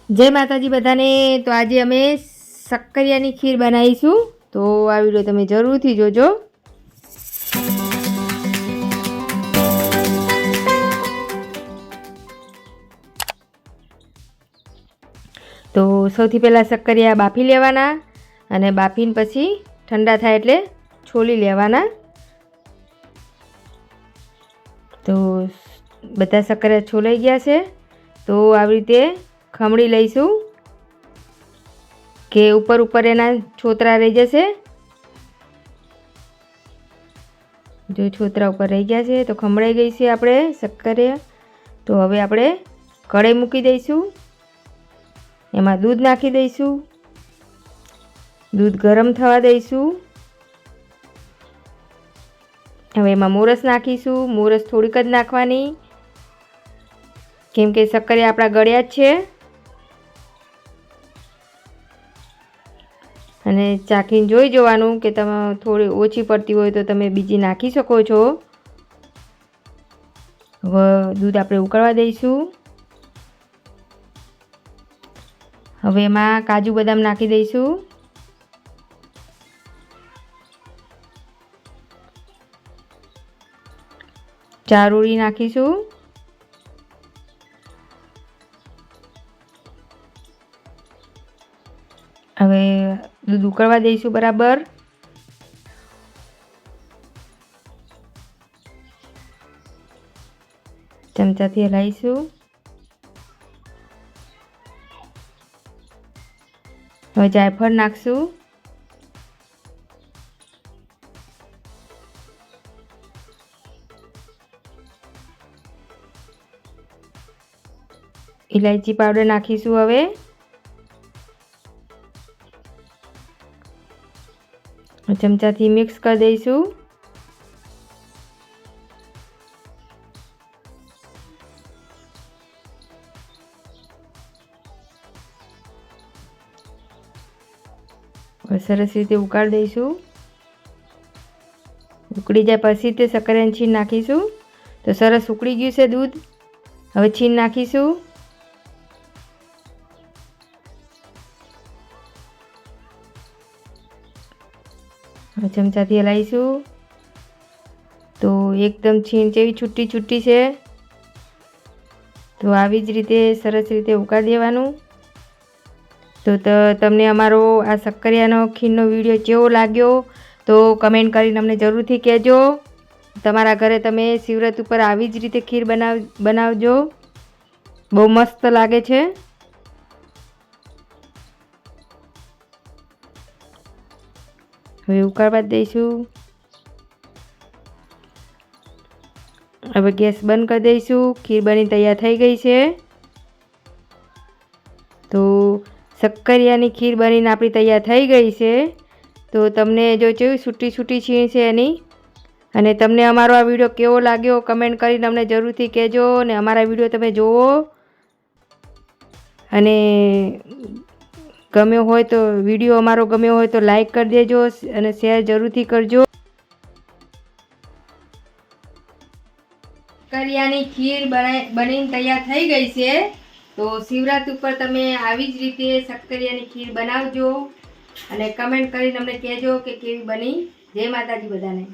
जय माताजी बधाने। तो आज अमे सक्करियानी खीर बनावीशुं, तो आ विडियो तमे जरूरथी जोजो। तो सौथी पहेला सक्करिया बाफी लेवाना अने बाफीने पछी ठंडा थाय एटले छोली लेवाना। तो बधा सक्करिया छोलाई गया छे, तो आवी रीते खमणी लईशुं के ऊपर ऊपर एना छोतरा रही जशे। जो छोतरा ऊपर रही गया छे तो खमणाई गई छे आपणे सक्करिया। तो हवे आपणे कढ़ाई मूकी दईशुं, एमां दूध नाखी दईशुं, दूध गरम थवा दईशुं। हवे एमां मोरस नाखीशुं, मोरस थोड़ीक ज नाखवानी केम के सक्करिया आपणा गळ्या ज छे। अने चाखीने जोई जोवानुं के तमे थोड़ी ओછી पड़ती होय तो तमे बीजी नाखी शको छो। दूध आपणे उकळवा दईशुं। हवे एमां काजू बदाम नाखी दईशुं। चारोળી नाखीशुं। हवे दूध उकळवा दईशुं बराबर। चमचाथी हलाईशुं। हवे जायफळ नाखशुं। इलायची पाउडर नाखीशुं। हवे चमचाथी मिक्स कर दईशुं। सरस रीते उकाળી दईशुं। उकળી जाए पछी ते सक्करियानी छीण नाखीशुं। तो सरस उकળી गयुं छे दूध। हवे छीण नाखीशुं। चमचाथी हलाईशुं। तो एकदम छीण केवी छूटी छूटी छे। तो आवी ज रीते सरस रीते उकाળી देवानुं। तो तमने अमारो आ सक्करियानो खीरनो विडियो केवो लाग्यो तो कमेंट करीने अमने जरूरथी कहेजो। तमारा घरे तमे शिवरात्रि पर आवी ज रीते खीर बनावजो, बहु मस्त लागे छे। हवे उकाळवा दईशुं। हवे गैस बंद कर दईशुं। खीर बनी तैयार थई गई छे। तो सक्करियानी खीर बनीने आपणी तैयार थई गई छे। तो तमने जो केवी छूटी छूटी छीण छे एनी अने तमने अमारो आ विडियो केवो लाग्यो कमेंट करीने अमने जरूरथी कहेजो। ने अमारा विडियो तमे जोवो अने गम्यो होय तो विडियो अमारो गम्यो होय तो लाइक कर देजो अने शेर जरूरथी करजो। सक्करियानी खीर बनीने तैयार थई गई छे। तो शिवरात्रि पर तमे आवी ज रीते सक्करियानी खीर बनावजो अने कमेंट करीने अमने कहेजो के केवी बनी। जय माताजी बधाने।